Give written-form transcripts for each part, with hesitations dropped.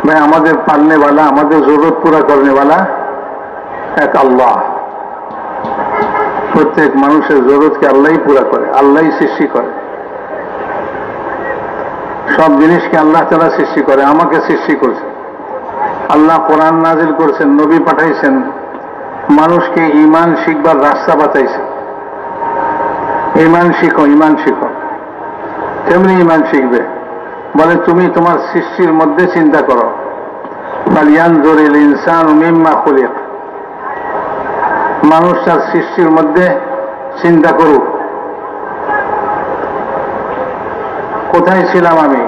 भाई हमारे पालने वाला, हमारे जरूरत पूरा करने वाला एक अल्लाह। प्रत्येक মানুষের জরুরতকে আল্লাহই পুরা করে, আল্লাহই সৃষ্টি করে। সব জিনিসকে আল্লাহ তাআলা সৃষ্টি করে, আমাকে সৃষ্টি করেছে। আল্লাহ কোরআন নাজিল করেছেন, নবী পাঠাইছেন, মানুষকে ঈমান শিখবার রাস্তা বাতাইছেন। ঈমান শিখো, ঈমান শিখো। কেমনি ঈমান শিখবে? বলে তুমি তোমার সৃষ্টির মধ্যে চিন্তা করো। ফালিয়ানজুরিল ইনসানু মিম্মা খুলিক। মানুষ তার সৃষ্টির মধ্যে চিন্তা করুক, কোথায় ছিলাম আমি?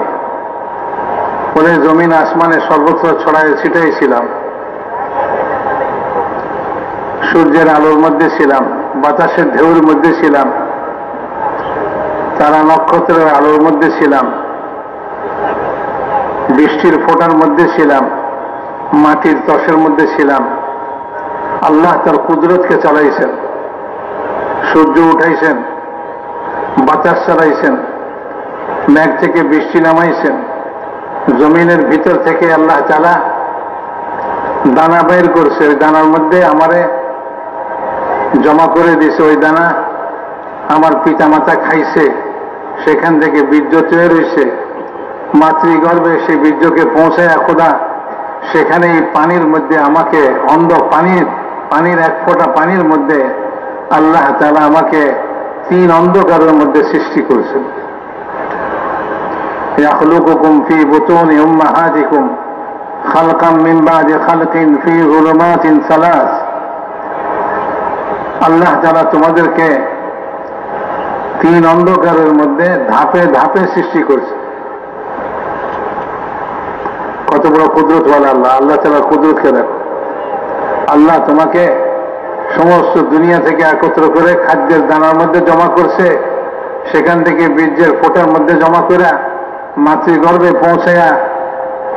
বলে জমিন আসমানে সর্বত্র ছড়ায় ছিটাই ছিলাম। সূর্যের আলোর মধ্যে ছিলাম, বাতাসের ঢেউর মধ্যে ছিলাম, তারা নক্ষত্রের আলোর মধ্যে ছিলাম, বৃষ্টির ফোঁটার মধ্যে ছিলাম, মাটির তসের মধ্যে ছিলাম। আল্লাহ তার কুদরতকে চালাইছেন, সূর্য উঠাইছেন, বাতাস চালাইছেন, মেঘ থেকে বৃষ্টি নামাইছেন, জমিনের ভিতর থেকে আল্লাহ তাআলা দানা বের করছে, ওই দানার মধ্যে আমারে জমা করে দিছে। ওই দানা আমার পিতা মাতা খাইছে, সেখান থেকে বীর্য তৈরি হয়েছে। মাতৃগর্ভে সেই বীর্যকে পৌঁছায় খোদা সেখানে এই পানির মধ্যে আমাকে পানির এক ফোঁটা পানির মধ্যে আল্লাহ তাআলা আমাকে 3 অন্ধকারের মধ্যে সৃষ্টি করেছেন। ইয়াখলুকুকুম ফি বুতুনি উম্মাহাতিকুম খালকাম মিন বাদি খালকিন ফি যুলুমাতিন সালাস। আল্লাহ তাআলা তোমাদেরকে 3 অন্ধকারের মধ্যে ধাপে ধাপে সৃষ্টি করছে। কত বড় কুদরতওয়ালা আল্লাহ! আল্লাহ তাআলার কুদরতকে দেখো। আল্লাহ তোমাকে সমস্ত দুনিয়া থেকে একত্র করে খাদ্যের দানার মধ্যে জমা করছে, সেখান থেকে বীর্যের ফোঁটার মধ্যে জমা করে মাতৃগর্ভে পৌঁছায়া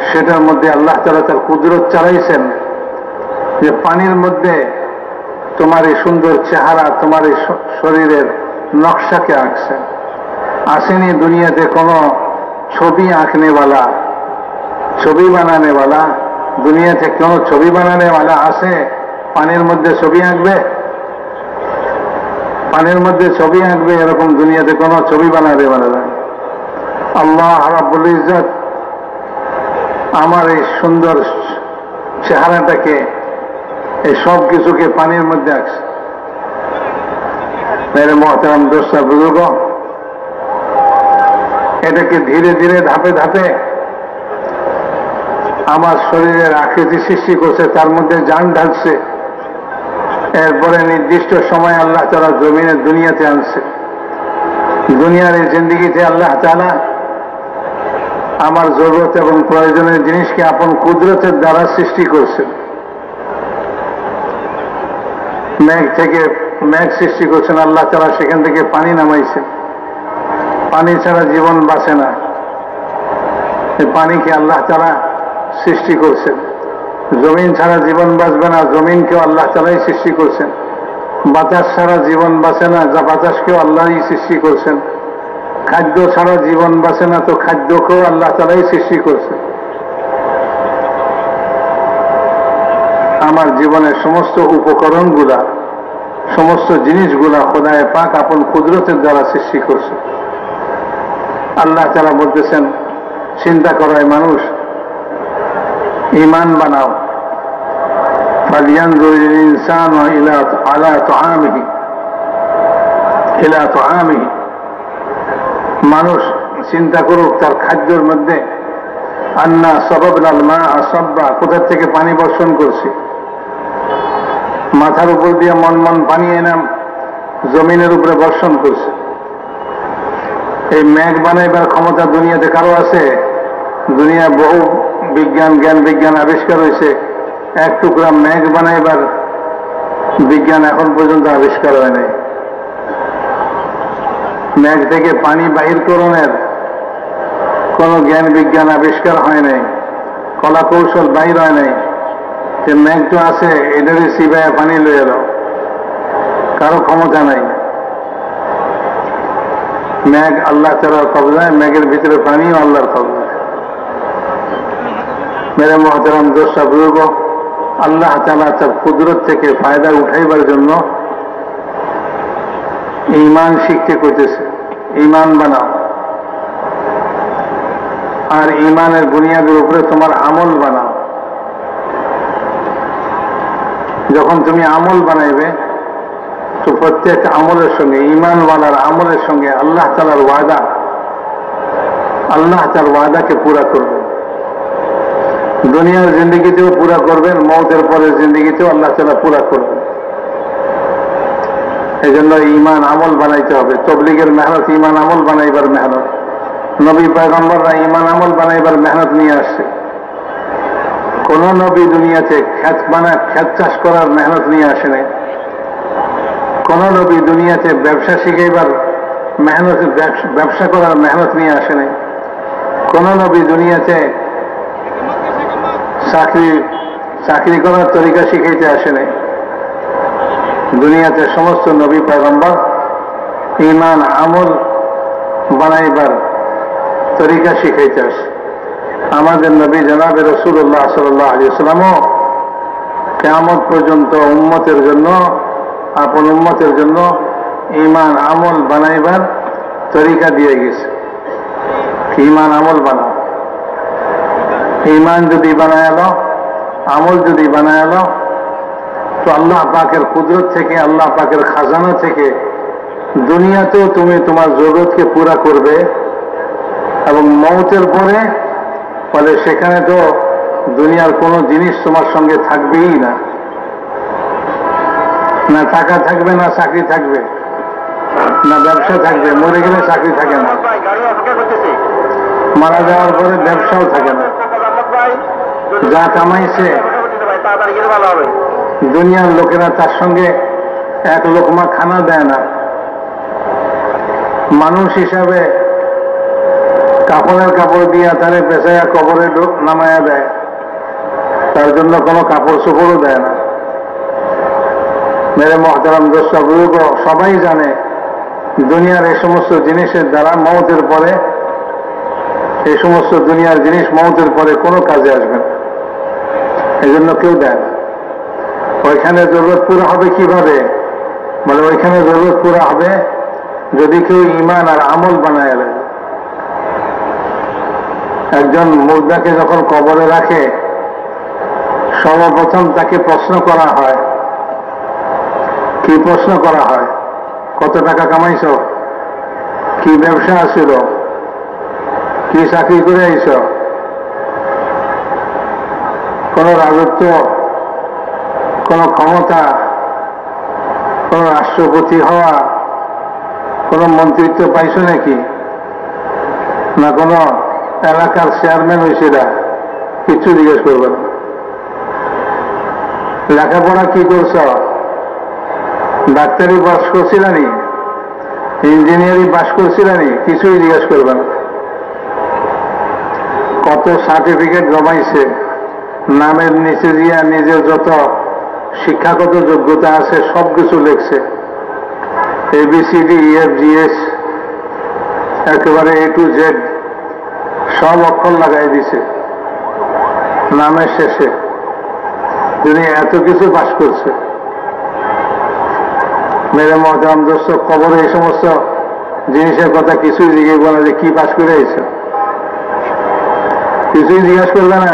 সেটার মধ্যে আল্লাহ তাআলা তার কুদরত চালাইছেন যে পানির মধ্যে তোমার এই সুন্দর চেহারা, তোমার এই শরীরের নকশাকে আঁকছেন। আসেনি দুনিয়াতে কোনো ছবি আঁকনেওয়ালা, ছবি বানানেওয়ালা। দুনিয়াতে কোনো ছবি বানানেওয়ালা আসে পানির মধ্যে ছবি আঁকবে? পানির মধ্যে ছবি আঁকবে এরকম দুনিয়াতে কোনো ছবি বানানেওয়ালা না। আল্লাহ রাব্বুল ইজ্জত আমার এই সুন্দর চেহারাটাকে, এই সব কিছুকে পানির মধ্যে আঁকছে। মেরে মোহতারাম দোস্তা বুজুর্গ, এটাকে ধীরে ধীরে ধাপে ধাপে আমার শরীরের আকৃতি সৃষ্টি করছে, তার মধ্যে জান ঢালছে। এরপরে নির্দিষ্ট সময় আল্লাহ তাআলা জমিনের দুনিয়াতে আনছে। দুনিয়ার এই জিন্দেগিতে আল্লাহ তাআলা আমার জরুরত এবং প্রয়োজনের জিনিসকে আপন কুদরতের দ্বারা সৃষ্টি করছেন। মেঘ সৃষ্টি করছেন আল্লাহ তাআলা, সেখান থেকে পানি নামাইছেন। পানি ছাড়া জীবন বাঁচে না, এই পানিকে আল্লাহ তাআলা সৃষ্টি করছেন। জমিন ছাড়া জীবন বাঁচবে না, জমিনকেও আল্লাহ তাআলাই সৃষ্টি করছেন। বাতাস ছাড়া জীবন বাঁচে না, যা বাতাসকেও আল্লাহই সৃষ্টি করছেন। খাদ্য ছাড়া জীবন বাঁচে না, তো খাদ্যকেও আল্লাহ তাআলাই সৃষ্টি করছেন। আমার জীবনের সমস্ত উপকরণগুলা, সমস্ত জিনিসগুলা খোদায়ে পাক আপন কুদরতের দ্বারা সৃষ্টি করছে। আল্লাহ তাআলা বলতেছেন, চিন্তা করো মানুষ, ঈমান বানাও। ফালিয়ানজুরিল ইনসানু ইলা তুআমিহি। মানুষ চিন্তা করুক তার খাদ্যের মধ্যে। আন্না সাবাবনাল মা'a সাব্বা, কোথা থেকে পানি বর্ষণ করছি। মাথার উপর দিয়ে মন পানি এনাম জমিনের উপরে বর্ষণ করছে। এই মেঘ বানাইবার ক্ষমতা দুনিয়াতে কারো আছে? দুনিয়া বহু জ্ঞান বিজ্ঞান আবিষ্কার হয়েছে, এক টুকরা মেঘ বানাইবার বিজ্ঞান এখন পর্যন্ত আবিষ্কার হয় নাই। মেঘ থেকে পানি বাহির করণের কোন জ্ঞান বিজ্ঞান আবিষ্কার হয় নাই, কলা কৌশল বাহির হয় নাই। যে মেঘ তো আছে, এটারই সিবায় পানি লয়ে এলো, কারো ক্ষমতা নাই। মেঘ আল্লাহ তাআলার কবজায়, মেঘের ভিতরে পানিও আল্লাহর কবজায়। মেরে মহতারাম দোস্তা বুজুর্গ, আল্লাহ তাআলা তার কুদরত থেকে ফায়দা উঠাইবার জন্য ঈমান শিখতে কইতেছে। ঈমান বানাও, আর ঈমানের বুনিয়াদের উপরে তোমার আমল বানাও। যখন তুমি আমল বানাইবে তো প্রত্যেক আমলের সঙ্গে, ঈমানওয়ালার আমলের সঙ্গে আল্লাহ তাআলার ওয়াদা, আল্লাহ তার ওয়াদাকে পুরা করবেন। দুনিয়ার জিন্দগিতেও পুরা করবেন, মওতের পরের জিন্দগিতেও আল্লাহ তাআলা পুরা করবেন। এই জন্য ঈমান আমল বানাইতে হবে। তবলিগের মেহনত ঈমান আমল বানাইবার মেহনত। নবী পয়গম্বররা ঈমান আমল বানাইবার মেহনত নিয়ে আসছে। কোন নবী দুনিয়াতে ক্ষেত চাষ করার মেহনত নিয়ে আসে নাই। কোন নবী দুনিয়াতে ব্যবসা শিখাইবার মেহনত, ব্যবসা করার মেহনত নিয়ে আসে নাই। কোন নবী দুনিয়াতে চাকরি করার তরিকা শিখাইতে আসে নাই। দুনিয়াতে সমস্ত নবী পয়গম্বর ঈমান আমল বানাইবার তরিকা শিখাইতে আসে। আমাদের নবী জনাবে রাসূলুল্লাহ সাল্লাল্লাহু আলাইহি ওয়াসাল্লামও কিয়ামত পর্যন্ত উম্মতের জন্য, আপন উম্মতের জন্য ঈমান আমল বানাইবার তরিকা দিয়ে গেছে। ঈমান আমল বানাও। ঈমান যদি বানায়ালো, আমল যদি বানায়ালো, তো আল্লাহ পাকের কুদরত থেকে, আল্লাহ পাকের খাজানা থেকে দুনিয়াতেও তুমি তোমার জরুরতকে পুরা করবে, এবং মওতের পরে ফলে সেখানে তো দুনিয়ার কোনো জিনিস তোমার সঙ্গে থাকবেই না। না টাকা থাকবে, না চাকরি থাকবে, না ব্যবসা থাকবে। মরে গেলে চাকরি থাকে না, মারা যাওয়ার পরে ব্যবসাও থাকে না। যা কামাইছে দুনিয়ার লোকেরা তার সঙ্গে এক লোকমা খানা দেয় না। মানুষ হিসাবে কাপড়ের কাপড় দিয়া তারে পেঁচাইয়া কবরে নামায়া দেয়, তার জন্য কোনো কাপড় চোপড়ও দেয় না। মেরে মহতারাম দোস্তা বুজুর্গ, সবাই জানে দুনিয়ার এই সমস্ত জিনিসের দ্বারা মওতের পরে, এই সমস্ত দুনিয়ার জিনিস মওতের পরে কোনো কাজে আসবে না। এই জন্য কেউ দেয় না। ওইখানে জরুরত পুরা হবে কিভাবে? মানে ওইখানে জরুরত পুরা হবে যদি কেউ ঈমান আর আমল বানায় নেয়। একজন মুর্দাকে যখন কবরে রাখে, সর্বপ্রথম তাকে প্রশ্ন করা হয়। কি প্রশ্ন করা হয়? কত টাকা কামাইছ? কি ব্যবসা আছিল? কি চাকরি করে আইছ? কোন রাজত্ব, কোন ক্ষমতা, কোন রাষ্ট্রপতি হওয়া, কোন মন্ত্রিত্ব পাইছ নাকি? না কোন এলাকার চেয়ারম্যান হয়েছে? না, কিচ্ছু জিজ্ঞেস করবে না। লেখাপড়া কি করছ? ডাক্তারি পাস করছিলানি? ইঞ্জিনিয়ারিং পাস করছিলানি? কিছুই জিজ্ঞেস করবে না। কত সার্টিফিকেট জমাইছে, নামের নিচে দিয়া নিজের যত শিক্ষাগত যোগ্যতা আছে সব কিছু লিখছে। ABCD EFGH একেবারে A to Z সব অক্ষর লাগাই দিছে নামের শেষে। তিনি এত কিছু পাস করছে। মেরে মহতারাম দোস্ত, কবরে এই সমস্ত জিনিসের কথা কিছুই জিজ্ঞেস করবে না যে কি পাস করে আইছে, কিছুই জিজ্ঞাসা করবে না।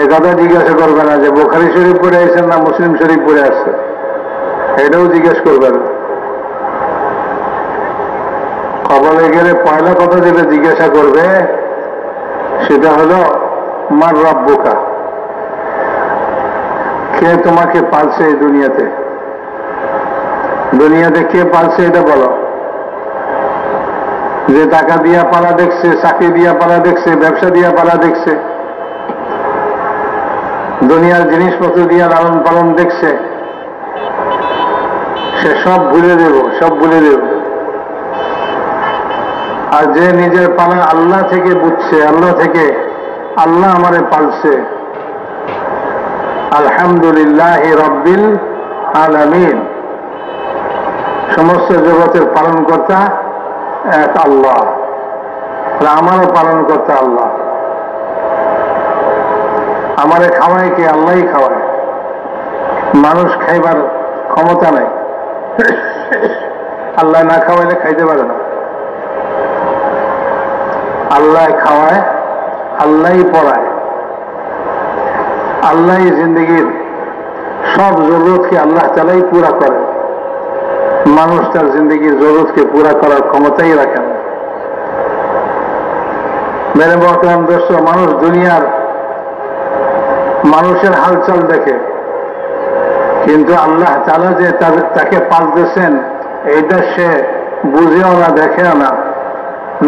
এ কথা জিজ্ঞাসা করবে না যে বুখারী শরীফ পড়ে আইছেন না মুসলিম শরীফ পড়ে আসছে, এটাও জিজ্ঞেস করবে না। কবরে গেলে পয়লা কথা যেটা জিজ্ঞাসা করবে সেটা হলো মার রব্বুকা, কে তোমাকে পালছে এই দুনিয়াতে? দুনিয়াতে কে পালছে এটা বলো। যে টাকা দিয়া পালা দেখছে, চাকরি দিয়া পালা দেখছে, ব্যবসা দিয়া পালা দেখছে, দুনিয়ার জিনিসপত্র দিয়া লালন পালন দেখছে, সে সব ভুলে দেব, সব ভুলে দেব। আর যে নিজের পালা আল্লাহ থেকে বুঝছে, আল্লাহ থেকে, আল্লাহ আমারে পালছে, আলহামদুলিল্লাহ রব্বিল আলামিন, সমস্ত জগতের পালনকর্তা এক আল্লাহ, আমারও পালনকর্তা আল্লাহ। আমারে খাওয়ায় কে? আল্লাহই খাওয়ায়। মানুষ খাইবার ক্ষমতা নাই। আল্লাহ না খাওয়াইলে খাইতে পারে না। আল্লাহ খাওয়ায়, আল্লাহই পড়ায়, আল্লাহই জিন্দগির সব জরুরতকে আল্লাহ তাআলাই পুরা করে। মানুষ তার জিন্দগির জরুরতকে পুরা করার ক্ষমতাই রাখে না। মেরে মোহতারাম দোস্ত, মানুষ দুনিয়ার মানুষের হালচাল দেখে, কিন্তু আল্লাহ তাআলা যে তাকে পালতেছেন এইটা সে বুঝেও না, দেখেও না।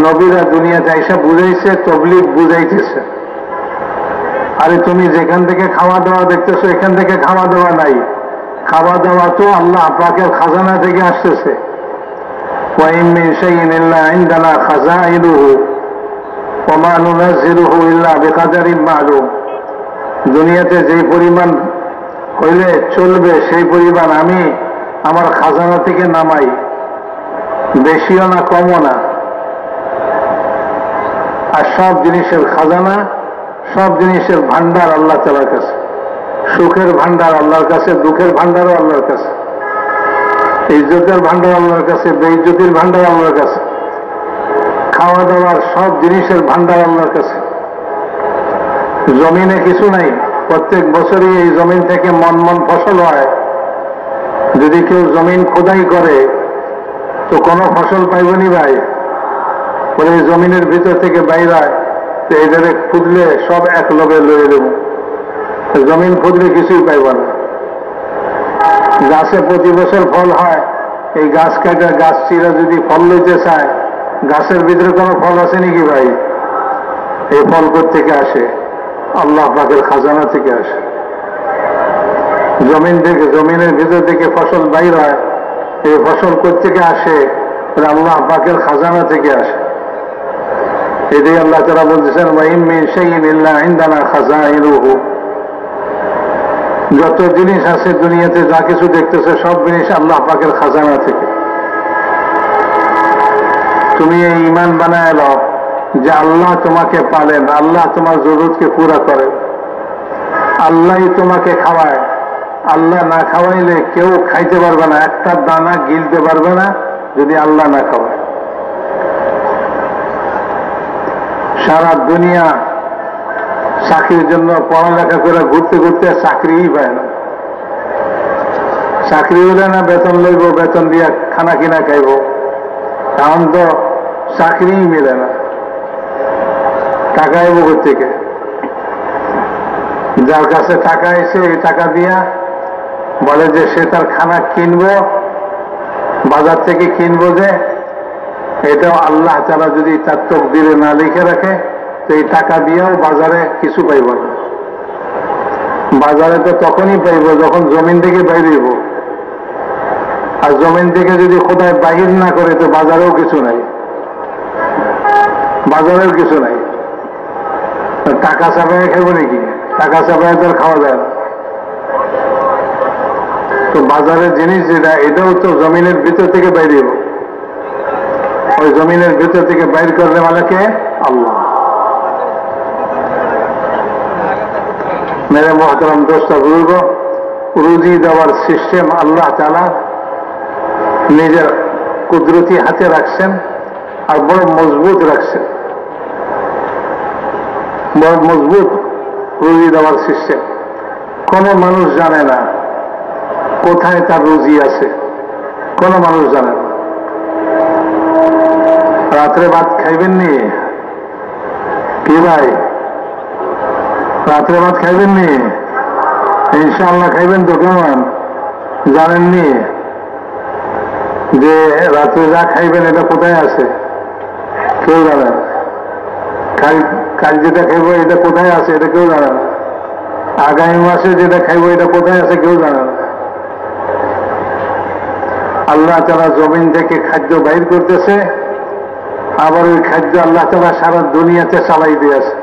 নবীরা দুনিয়াতে এসে বুঝাইছে, তবলিগ বুঝাইতেছে। আরে তুমি যেখান থেকে খাওয়া দাওয়া দেখতেছো, এখান থেকে খাওয়া দাওয়া নাই। খাওয়া দাওয়া তো আল্লাহ পাকের খাজানা থেকে আসতেছে। ওয়া ইন মিন শাইইন ইল্লা ইনদানা খাযাইনুহু ওয়া মা নুনাজ্জিলুহু ইল্লা বিকাদারিন মা'লুম। দুনিয়াতে যেই পরিমাণ হইলে চলবে সেই পরিমাণ আমি আমার খাজানা থেকে নামাই, বেশিও না কমও না। আর সব জিনিসের খাজানা, সব জিনিসের ভান্ডার আল্লাহ তাআলার কাছে। সুখের ভান্ডার আল্লাহর কাছে, দুঃখের ভান্ডারও আল্লাহর কাছে। ইজ্জতের ভান্ডার আল্লাহর কাছে, বেইজ্জতির ভান্ডার আল্লাহর কাছে। খাওয়া দাওয়ার সব জিনিসের ভান্ডার আল্লাহর কাছে। জমিনে কিছু নাই। প্রত্যেক বছরই এই জমিন থেকে মন মন ফসল হয়। যদি কেউ জমিন খোদাই করে তো কোনো ফসল পাইবনি ভাই। বলে জমিনের ভিতর থেকে বাইর হয়, তো এদের খুঁজলে সব এক লগে লয়ে দেব। জমিন খুঁজলে কিছুই পাইব না। গাছে প্রতি বছর ফল হয়, এই গাছ কাটা গাছ চিরা যদি ফল লইতে চায়, গাছের ভিতরে কোনো ফল আছে নাকি ভাই? এই ফল থেকে আসে আল্লাহ পাকের খাজানা থেকে আসে। জমিন থেকে, জমিনের ভিতর থেকে ফসল বাইর হয়, এই ফসল থেকে আসে আল্লাহ পাকের খাজানা থেকে আসে। এটাই আল্লাহ তাআলা বলতেছেন ওয়া ইন মিন শাইইন ইল্লা ইনদানা খাযাইনুহু। যত জিনিস আছে দুনিয়াতে, যা কিছু দেখতেছে সব জিনিস আল্লাহ পাকের খাজানা থেকে। তুমি এই ঈমান বানায় নাও যে আল্লাহ তোমাকে পালেন, আল্লাহ তোমার জরুরতকে পুরা করেন, আল্লাহই তোমাকে খাওয়ায়। আল্লাহ না খাওয়াইলে কেউ খাইতে পারবে না, একটা দানা গিলতে পারবে না যদি আল্লাহ না খাওয়ায়। সারা দুনিয়া চাকরির জন্য পড়ালেখা করে ঘুরতে ঘুরতে চাকরিই পায় না। চাকরি হলে না বেতন লইব, বেতন দিয়ে খানা কিনা খাইব, এখন তো চাকরিই মিলে না। টাকা আইব থেকে, যার কাছে টাকা এসে এই টাকা দিয়া বলে যে সে তার খানা কিনবো, বাজার থেকে কিনবো, যে এটাও আল্লাহ তাআলা যদি তার তকদিরে না লিখে রাখে তো এই টাকা দিয়েও বাজারে কিছু পাইব না। বাজারে তো তখনই পাইব যখন জমিন থেকে বাইরেব। আর জমিন থেকে যদি খোদায় বাহির না করে তো বাজারেও কিছু নাই, বাজারেও কিছু নাই। টাকা চাপায় খাইব নাকি? টাকা চাপায় তো খাওয়া যায় না। তো বাজারের জিনিস যেটা, এটাও তো জমিনের ভিতর থেকে বাইরেব। ওই জমিনের ভিতর থেকে বাইর করলে মালিকে আল্লাহ। মেরে মোহতারাম দোস্ত বুজুর্গ, রুজি দেওয়ার সিস্টেম আল্লাহ তাআলা নিজের কুদরতি হাতে রাখছেন আর বড় মজবুত রাখছেন। বড় মজবুত রুজি দেওয়ার সিস্টেম। কোনো মানুষ জানে না কোথায় তার রুজি আছে, কোনো মানুষ জানে না। রাত্রে ভাত খাইবেন নি? কি ভাই, রাত্রে ভাত খাইবেন নি? ইনশাআল্লাহ খাইবেন তো? কেমন জানেননি যে রাত্রে যা খাইবেন এটা কোথায় আছে? কেউ জানে না। কাল যেটা খাইব এটা কোথায় আছে এটা কেউ জানে না। আগামী মাসে যেটা খাইব এটা কোথায় আছে কেউ জানে না। আল্লাহ তাআলা জমিন থেকে খাদ্য বাইর করতেছে, আবার ওই খাদ্য আল্লাহ তাআলা সারা দুনিয়াতে চালাই দিয়েছে।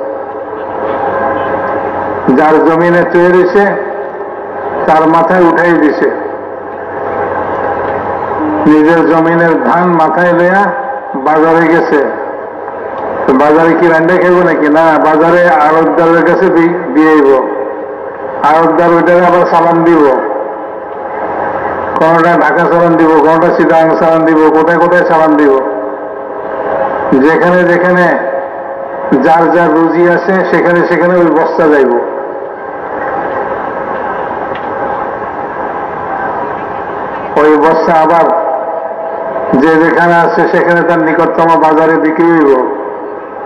যার জমিনে তৈরি হয়েছে তার মাথায় উঠাই দিছে। নিজের জমিনের ধান মাথায় লইয়া বাজারে গেছে। বাজারে কি রান্না খাইব নাকি? না, বাজারে আড়তদারের কাছে দিয়ে আড়তদার ওইটাকে আবার চালান দিব, কোনটা ঢাকা চালান দিব, কোনটা চিটাগাং চালান দিব, কোথায় কোথায় চালান দিব। যেখানে যেখানে যার যার রুজি আছে সেখানে সেখানে ওই বস্তা যাইব। ওই বস্তা আবার যে যেখানে আছে সেখানে তার নিকটতম বাজারে বিক্রি হইব।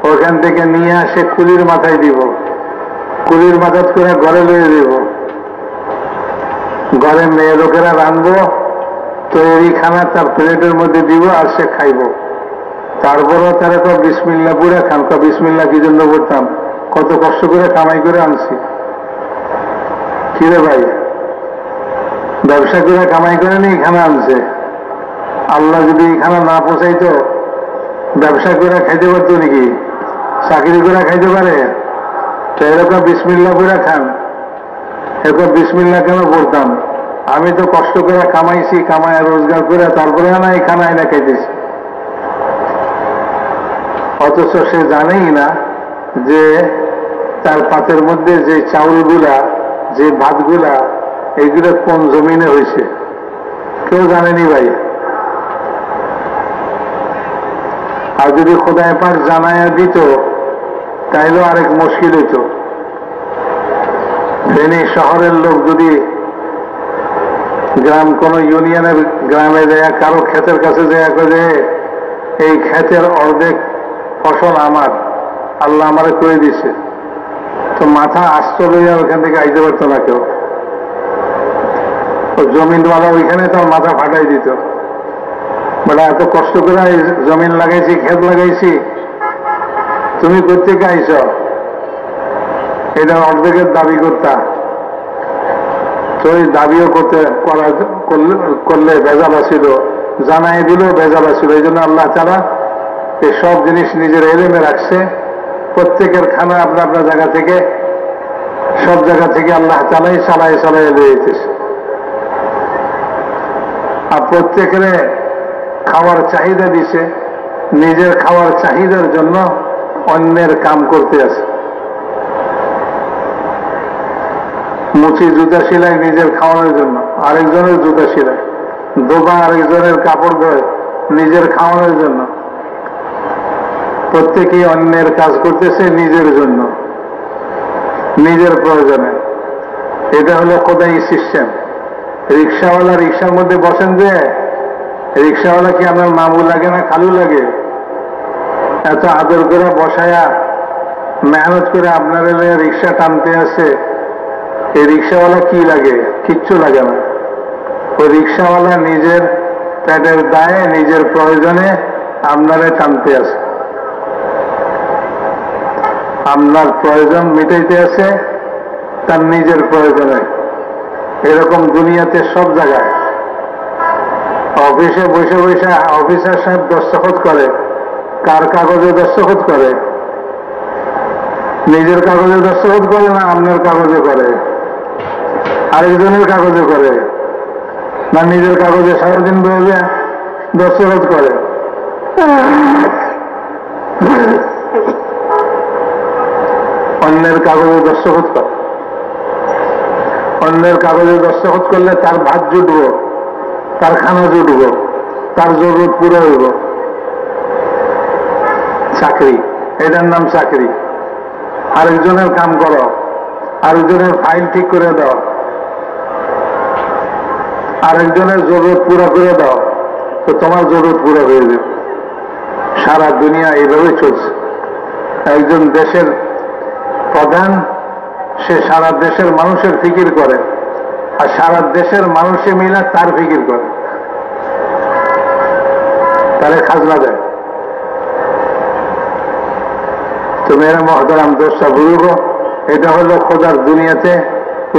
ওইখান থেকে নিয়ে আসে কুলির মাথায় দিব, কুলির মাথায় করে ঘরে লইয়ে দিব। ঘরে মেয়ে লোকেরা রাঁধবো, তৈরি খানা তার প্লেটের মধ্যে দিব আর সে খাইব। তারপরও তারা তো বিসমিল্লা পুরে খান। বিসমিল্লা কি জন্য করতাম? কত কষ্ট করে কামাই করে আনছি। কিরে ভাই, ব্যবসা করে কামাই করে নি খানা আনছে। আল্লাহ যদি এই খানা না পোষাইতো, ব্যবসা করে খাইতে পারতো নাকি? চাকরি করে খাইতে পারে? তো এরকম বিসমিল্লা পুরে খান। এরকম বিসমিল্লা কেন বলতাম? আমি তো কষ্ট করে কামাইছি, কামায় রোজগার করে তারপরে না এই খানা এনে খাইতেছি। অথচ সে জানেই না যে তার পাতের মধ্যে যে চাউলগুলা, যে ভাতগুলা, এইগুলো কোন জমিনে হয়েছে, কেউ জানেনি ভাই। আর যদি খোদায় পাক জানায়া দিত তাইলেও আরেক মুশকিল হইত। ফেনী শহরের লোক যদি গ্রাম কোন ইউনিয়নের গ্রামে যায়, কারো ক্ষেতের কাছে যায়, যে এই ক্ষেতের অর্ধেক ফসল আমার, আল্লাহ আমারে করে দিছে, তো মাথা আস্ত লইয়া ওইখান থেকে আইতে পারতো না কেউ। জমিনওয়ালা ওইখানে তার মাথা ফাটাই দিত। বলে এত কষ্ট করে জমিন লাগাইছি, ক্ষেত লাগাইছি, তুমি কোথেকে আইছ? এটা অর্ধেকের দাবি করতা। তো এই দাবিও করলে ভেজাল আসিল, জানাই দিলেও ভেজাল আসিল। এই জন্য আল্লাহ তাআলা এই সব জিনিস নিজের এলেমে রাখছে। প্রত্যেকের খানা আপনার আপনার জায়গা থেকে, সব জায়গা থেকে আল্লাহ তাআলাই চালাই চালাই এলে যেতেছে। আর প্রত্যেকের খাওয়ার চাহিদা দিছে, নিজের খাওয়ার চাহিদার জন্য অন্যের কাম করতে আছে। মুচি জুতা সিলাই নিজের খাওয়ানোর জন্য, আরেকজনের জুতা সিলাই। দোবা আরেকজনের কাপড় ধোয় নিজের খাওয়ানোর জন্য। প্রত্যেকেই অন্যের কাজ করতেছে নিজের জন্য, নিজের প্রয়োজনে। এটা হলো খোদাই সিস্টেম। রিক্সাওয়ালা রিক্সার মধ্যে বসেন, যে রিক্সাওয়ালা কি আপনার মামু লাগে না খালু লাগে? এত আদর করে বসায়া মেহনত করে আপনার রিক্সা টানতে আছে, এই রিক্সাওয়ালা কি লাগে? কিচ্ছু লাগে না। ওই রিক্সাওয়ালা নিজের পেটের দায়ে, নিজের প্রয়োজনে আপনারে টানতে আছে, আপনার প্রয়োজন মিটাইতে আছে তার নিজের প্রয়োজনে। এরকম দুনিয়াতে সব জায়গায়। অফিসে বসে বসে অফিসার সাহেব দস্তখত করে, কার কাগজে দস্তখত করে? নিজের কাগজে দস্তখত করে না আপনার কাগজে করে? আরেকজনের কাগজে করে না নিজের কাগজে সারাদিন বসে দস্তখত করে? অন্যের কাগজে দস্তখত করে। অন্যের কাগজে দস্তখত করলে তার ভাত জুটব, তার খানা জুটব, তার জরুরত পুরো হইব। চাকরি, এটার নাম চাকরি। আরেকজনের কাম করো, আরেকজনের ফাইল ঠিক করে দাও, আরেকজনের জরুরত পুরো করে দাও, তো তোমার জরুরত পুরো হয়ে যাবে। সারা দুনিয়া এইভাবে চলছে। একজন দেশের প্রধান, সে সারা দেশের মানুষের ফিকির করে, আর সারা দেশের মানুষে মিলে তার ফিকির করে, তারে খাজনা দেয়। তো মেরা মহতারাম দোষটা বুঝব, এটা হলো খোদার দুনিয়াতে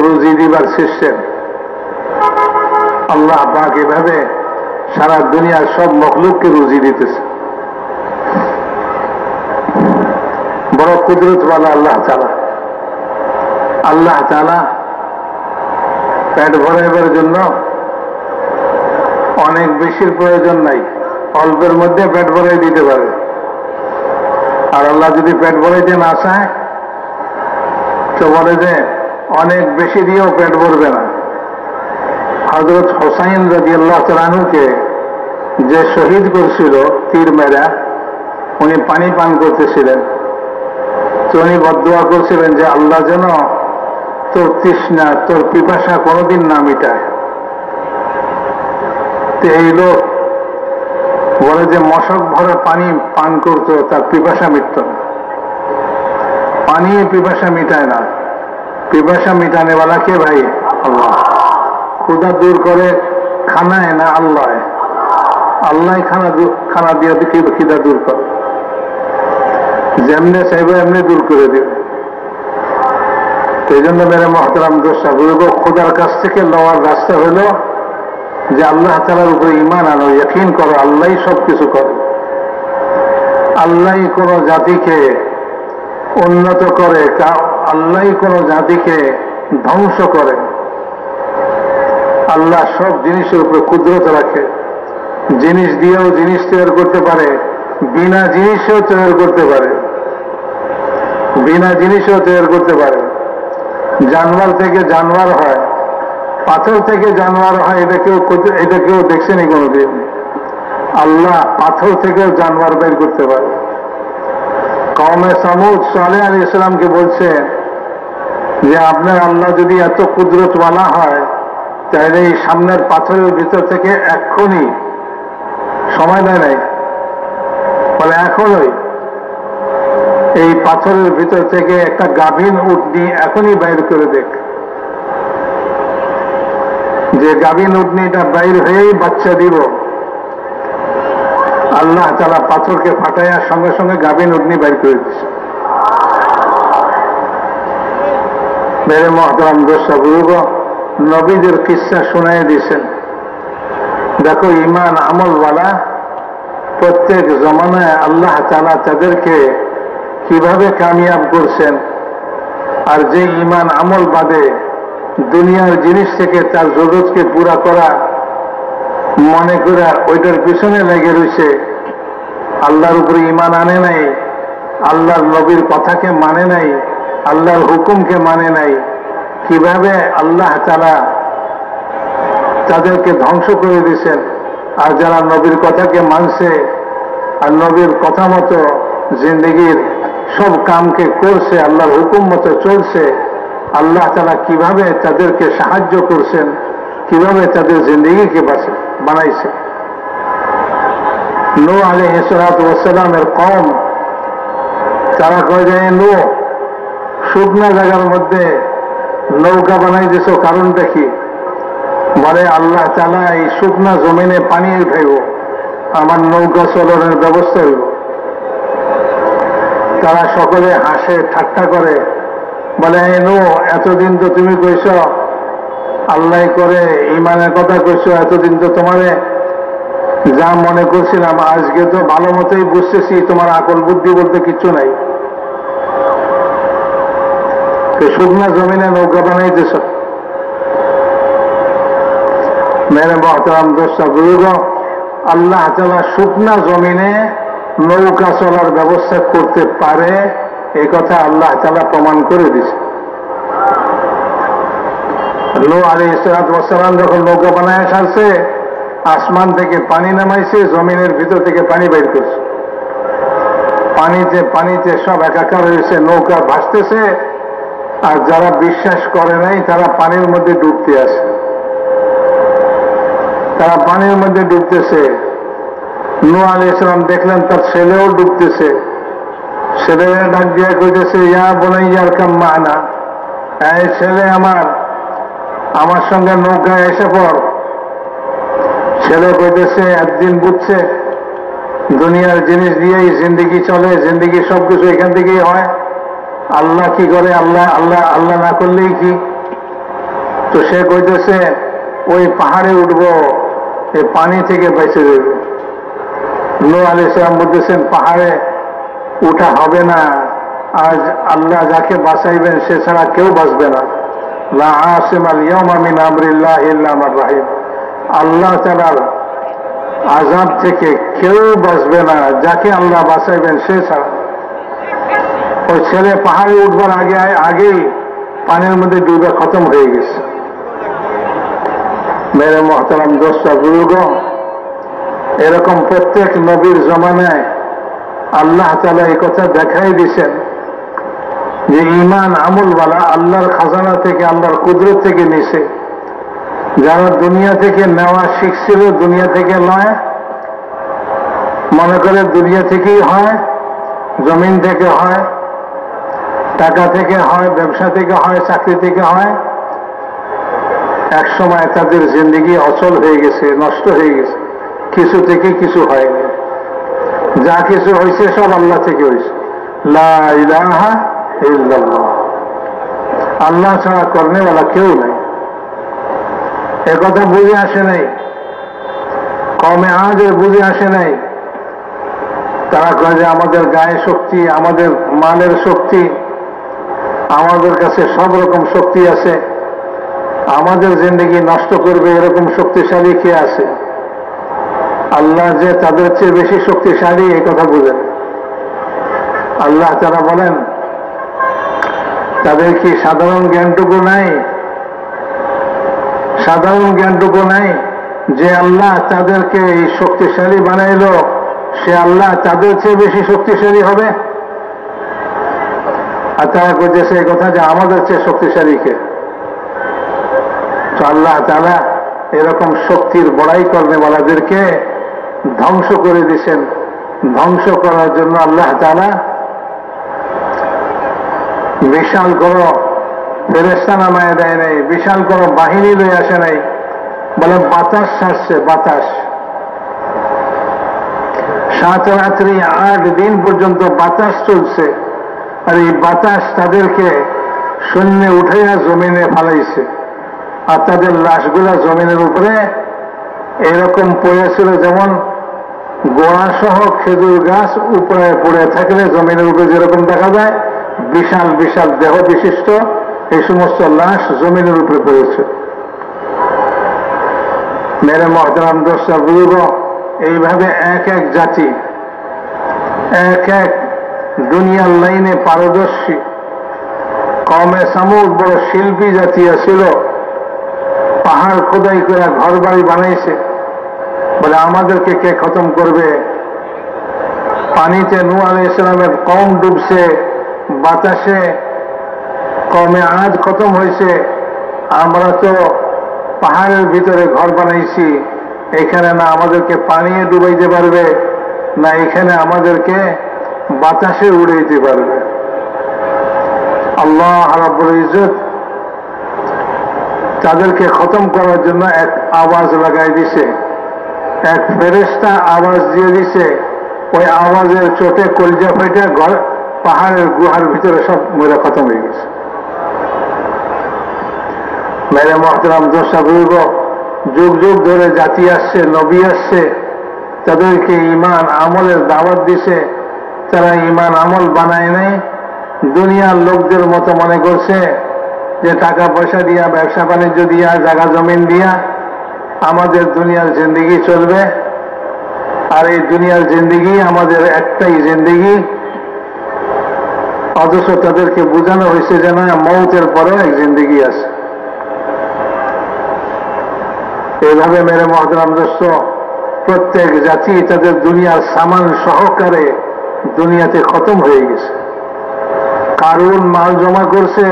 রুজি দিবার সিস্টেম। আল্লাহ পাক এভাবে সারা দুনিয়ার সব মখলুককে রুজি দিতেছে। বড় কুদরতওয়ালা আল্লাহ তাআলা। আল্লাহ তাআলা পেট ভরাইবার জন্য অনেক বেশির প্রয়োজন নাই, অল্পের মধ্যে পেট ভরাই দিতে পারে। আর আল্লাহ যদি পেট ভরাইতে না চায় তো বলে যে অনেক বেশি দিয়েও পেট ভরবে না। হযরত হুসাইন রাদিয়াল্লাহু তাআলা আনহুকে যে শহীদ করেছিল তীর মেরা, উনি পানি পান করতেছিলেন। তো উনি বদদুয়া করছিলেন যে আল্লাহ যেন তোর তৃষ্ণা, তোর পিপাসা কোনোদিন না মিটায়। তো এই লোক বলে যে মশক ভরা পানি পান করতো, তার পিপাসা মিটত না। পানি পিপাসা মিটায় না, পিপাসা মিটানেওয়ালা কে ভাই? আল্লাহ। ক্ষুধা দূর করে খানায় না আল্লাহ, আল্লাহ খানা দিয়ে খিদা দূর করে, যেমনে চাইবে এমনি দূর করে দেবে। এই জন্য মেরে মহতারাম দোষা বুঝব, খোদার কাছ থেকে লওয়ার রাস্তা হলো যে আল্লাহ তাআলার উপরে ঈমান আনো, ইয়াকিন করো আল্লাহই সব কিছু করে। আল্লাহই কোন জাতিকে উন্নত করে, আল্লাহই কোন জাতিকে ধ্বংস করে। আল্লাহ সব জিনিসের উপরে কুদরত রাখে। জিনিস দিয়েও জিনিস তৈরি করতে পারে, বিনা জিনিসেও তৈরি করতে পারে, বিনা জিনিসেও তৈরি করতে পারে। জানোয়ার থেকে জানোয়ার হয়, পাথর থেকে জানোয়ার হয়, এটা কেউ দেখছেনি কোনোদিন? আল্লাহ পাথর থেকেও জানোয়ার বের করতে পারে। কওমে সামুদ সালেহ আলাইহিস সালামকে বলছে যে আপনার আল্লাহ যদি এত কুদরতওয়ালা হয়, তাহলে এই সামনের পাথরের ভিতর থেকে এক্ষুনি, সময় দেয় নাই, বলে এখনই এই পাথরের ভিতর থেকে একটা গাভীন উটনি এখনই বাইর করে দেখ। যে গাভীন উটনিটা বাইর হয়েই বাচ্চা দিব, আল্লাহ তাআলা পাথরকে ফাটাইয়া সঙ্গে সঙ্গে গাভীন উটনি বাইর করে দিচ্ছে। মেরে মহতারাম দোস্ত বুজুর্গ, নবীদের কিসসা শুনাই দিয়েছেন। দেখো ঈমান আমলওয়ালা প্রত্যেক জমানায় আল্লাহ তাআলা তাদেরকে কিভাবে কামিয়াব করছেন। আর যে ঈমান আমল বাদে দুনিয়ার জিনিস থেকে তার জরুরতকে পুরা করা মনে করে ওইটার পিছনে লেগে রয়েছে, আল্লাহর উপরে ঈমান আনে নাই, আল্লাহর নবীর কথাকে মানে নাই, আল্লাহর হুকুমকে মানে নাই, কিভাবে আল্লাহ তাআলা তাদেরকে ধ্বংস করে দিয়েছেন। আর যারা নবীর কথাকে মানছে আর নবীর কথা মতো জিন্দগির সব কামকে করছে, আল্লাহর হুকুম মতো চলছে, আল্লাহ তাআলা কিভাবে তাদেরকে সাহায্য করছেন, কিভাবে তাদের জিন্দগিকে বানাইছে। নূহ আলাইহিস সালাতু ওয়াস সালামের কওম, তারা কয় যে নূহ শুকনা জায়গার মধ্যে নৌকা বানাই দিছো, কারণটা কি? বলে আল্লাহ তাআলা এই শুকনা জমিনে পানি উঠাইব, আমার নৌকা চলনের ব্যবস্থা হইব। তারা সকলে হাসে ঠাট্টা করে, বলে নূহ এতদিন তো তুমি কইছ আল্লাহ করে ঈমানের কথা কইছো, এতদিন তো তোমারে যা মনে করছিলাম, আজকে তো ভালো মতোই বুঝতেছি তোমার আকল বুদ্ধি বলতে কিচ্ছু নাই। শুকনা জমিনে নৌকা বানাইতেছ। মেরে মহতারাম দোস্ত বুজুর্গ, আল্লাহ তাআলা শুকনা জমিনে নৌকা চলার ব্যবস্থা করতে পারে, এই কথা আল্লাহ তাআলা প্রমাণ করে দিছে। নূহ আলাইহিস সালাতু ওয়াস সালাম যখন নৌকা বানায় সারছে, আসমান থেকে পানি নামাইছে, জমিনের ভিতর থেকে পানি বের করছে। পানিতে পানিতে সব একাকার হয়েছে, নৌকা ভাসতেছে। আর যারা বিশ্বাস করে নাই তারা পানির মধ্যে ডুবতে আছে, তারা পানির মধ্যে ডুবতেছে। নূহ আলাইহিস সালাম দেখলেন তার ছেলেও ডুবতেছে। ছেলেরা ডাক দিয়া কইতেছে, ইয়া বুনাইয়া আরকাম মা'না, এই ছেলে আমার সঙ্গে নৌকায় এসে পড়। ছেলে কইতেছে একদিন বুঝছে দুনিয়ার জিনিস দিয়েই জিন্দেগি চলে, জিন্দেগি সবকিছু এখান থেকেই হয়, আল্লাহ কি করে, আল্লাহ আল্লাহ আল্লাহ না করলেই কি। তো সে কইতেছে ওই পাহাড়ে উঠবো, এই পানি থেকে বেঁচে যাবে। নূহ আলাইহিস সালাম বলতেছেন পাহাড়ে উঠা হবে না, আজ আল্লাহ যাকে বাঁচাইবেন সে ছাড়া কেউ বাঁচবে না। লা আসিমাল ইয়াওমা মিন আমরিল্লাহি ইল্লা মান রাহিম, আল্লাহ তাআলার আযাব থেকে কেউ বাঁচবে না, যাকে আল্লাহ বাঁচাইবেন সে ছাড়া। ওই ছেলে পাহাড়ে উঠবার আগেই পানির মধ্যে ডুবে খতম হয়ে গেছে। মেরে মহতারাম দোস্ত বুজুর্গ, এরকম প্রত্যেক নবীর জমানায় আল্লাহ তাআলা এই কথা দেখাই দিয়েছেন যে ঈমান আমলওয়ালা আল্লাহর খাজানা থেকে, আল্লাহর কুদরত থেকে নিছে। যারা দুনিয়া থেকে নেওয়া শিখছিল, দুনিয়া থেকে নয়, মনে করে দুনিয়া থেকেই হয়, জমিন থেকে হয়, টাকা থেকে হয়, ব্যবসা থেকে হয়, চাকরি থেকে হয়। এক সময় তাদের জিন্দেগি অচল হয়ে গেছে, নষ্ট হয়ে গেছে, কিছু থেকে কিছু হয়নি। যা কিছু হয়েছে সব আল্লাহ থেকে হয়েছে। লা ইলাহা ইল্লাল্লাহ, আল্লাহ ছাড়া করনেওয়ালা কেউ নাই। একথা বুঝে আসে নাই, কমে আজের বুঝে আসে নাই। তারা কয় যে আমাদের গায়ে শক্তি, আমাদের মালের শক্তি, আমাদের কাছে সব রকম শক্তি আছে, আমাদের জিন্দেগি নষ্ট করবে এরকম শক্তিশালী কে আছে? আল্লাহ যে তাদের চেয়ে বেশি শক্তিশালী, এই কথা বুঝেন। আল্লাহ তারা বলেন, তাদের কি সাধারণ জ্ঞানটুকু নাই? সাধারণ জ্ঞানটুকু নাই যে আল্লাহ তাদেরকে এই শক্তিশালী বানাইল, সে আল্লাহ তাদের চেয়ে বেশি শক্তিশালী হবে? আর তারা করতেছে এই কথা যে আমাদের চেয়ে শক্তিশালী কে? তো আল্লাহ তাআলা এরকম শক্তির বড়াই করনেওয়ালাদেরকে ধ্বংস করে দিয়েছেন। ধ্বংস করার জন্য আল্লাহ তাআলা বিশাল কোন ফেরেশতা নামায় দেয় নাই, বিশাল কোন বাহিনী লয়ে আসে নাই, বলে বাতাস ছাড়ছে। বাতাস 7 রাত্রি 8 দিন পর্যন্ত বাতাস চলছে। আর এই বাতাস তাদেরকে শূন্যে উঠাইয়া জমিনে ফালাইছে। আর তাদের লাশগুলা জমিনের উপরে এরকম পড়েছিল, যেমন গোড়া সহ খেজুর গাছ উপরে পড়ে থাকলে জমিনের উপরে যেরকম দেখা যায়, বিশাল বিশাল দেহ বিশিষ্ট এই সমস্ত লাশ জমিনের উপরে পড়েছে। মেরে মহতারাম দোস্ত বুজুর্গ, এইভাবে এক এক জাতি, এক এক দুনিয়ার লাইনে পারদর্শী কওমে সামুদ বড় শিল্পী জাতি ছিল। পাহাড় খোদাই করে ঘর বাড়ি বানাইছে, বলে আমাদেরকে কে খতম করবে? পানিতে নূহ আলাইহিস সালামের কওম ডুবছে, বাতাসে কওমে আদ খতম হয়েছে, আমরা তো পাহাড়ের ভিতরে ঘর বানাইছি, এখানে না আমাদেরকে পানিয়ে ডুবাইতে পারবে, না এখানে আমাদেরকে বাতাসে উড়াইতে পারবে। আল্লাহ রাব্বুল ইজ্জত তাদেরকে খতম করার জন্য এক আওয়াজ লাগাই দিছে, এক ফেরেশতা আওয়াজ দিয়ে দিছে। ওই আওয়াজের চোটে কলজা ফেটে ঘর পাহাড়ের গুহার ভিতরে সব মরে খতম হয়ে গেছে। মেরে মহতরম দোস্ত বুজুর্গ, যুগ যুগ ধরে জাতি আসছে, নবী আসছে, তাদেরকে ঈমান আমলের দাওয়াত দিছে। তারা ঈমান আমল বানায় নাই, দুনিয়ার লোকদের মতো মনে করছে যে টাকা পয়সা দিয়া, ব্যবসা বাণিজ্য দিয়া, জায়গা জমিন দিয়া আমাদের দুনিয়ার জিন্দেগি চলবে। আর এই দুনিয়ার জিন্দেগি আমাদের একটাই জিন্দেগি। অথচ তাদেরকে বোঝানো হয়েছে যে না, মৌতের পরেও এক জিন্দেগি আছে। এইভাবে মেরে মহতরম দোস্ত, প্রত্যেক জাতি তাদের দুনিয়ার সামান সহকারে দুনিয়াতে খতম হয়ে গেছে। কারুন মাল জমা করছে,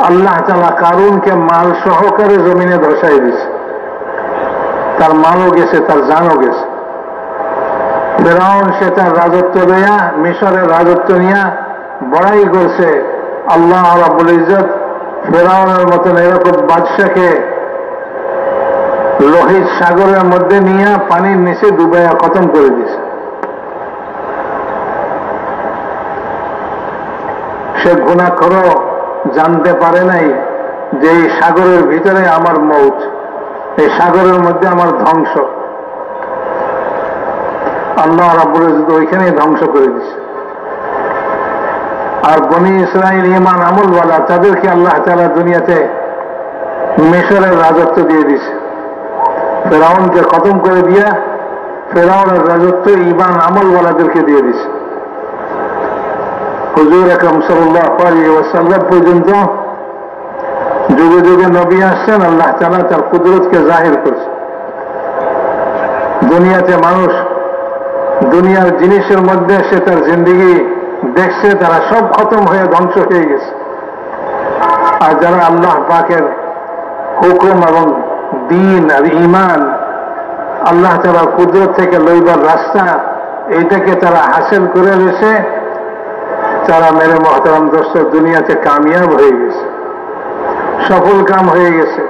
আল্লাহ তাআলা কারুনকে মাল সহকারে জমিনে ধসাই দিছে। তার মালও গেছে, তার জানও গেছে। ফেরাউন সে তার রাজত্ব লইয়া, মিশরের রাজত্ব নিয়া বড়াই করছে। আল্লাহ রাব্বুল ইজ্জত ফেরাউনের মতন এরকম বাদশাকে লোহিত সাগরের মধ্যে নিয়ে পানির নিচে ডুবাইয়া খতম করে দিছে। সে গুনাহখোরও জানতে পারে নাই যে এই সাগরের ভিতরে আমার মৌত, এই সাগরের মধ্যে আমার ধ্বংস। আল্লাহ রাব্বুল ইজ্জত ওইখানেই ধ্বংস করে দিছে। আর বনি ইসরাইল ঈমান আমলওয়ালা, তাদেরকে আল্লাহ তাআলা দুনিয়াতে মিশরের রাজত্ব দিয়ে দিছে। ফেরাউনকে খতম করে দিয়া ফেরাউনের রাজত্ব ঈমান আমলওয়ালাদেরকে দিয়ে দিছে। হুজুর আকরাম সাল্লাল্লাহু আলাইহি ওয়াসাল্লাম পর্যন্ত যুগে যুগে নবী আসছেন, আল্লাহ তাআলা তার কুদরতকে জাহির করছে। দুনিয়াতে মানুষ দুনিয়ার জিনিসের মধ্যে সে তার জিন্দেগি দেখছে, তারা সব খতম হয়ে ধ্বংস হয়ে গেছে। আর যারা আল্লাহ পাকের হুকুম এবং দ্বীন আর ঈমান, আল্লাহ তাআলার কুদরত থেকে লইবার রাস্তা, এইটাকে তারা হাসিল করে এসে তারা মেরে মহতারাম দোস্ত দুনিয়াতে কামিয়াব হয়ে গেছে, সফল কাম হয়ে গেছে।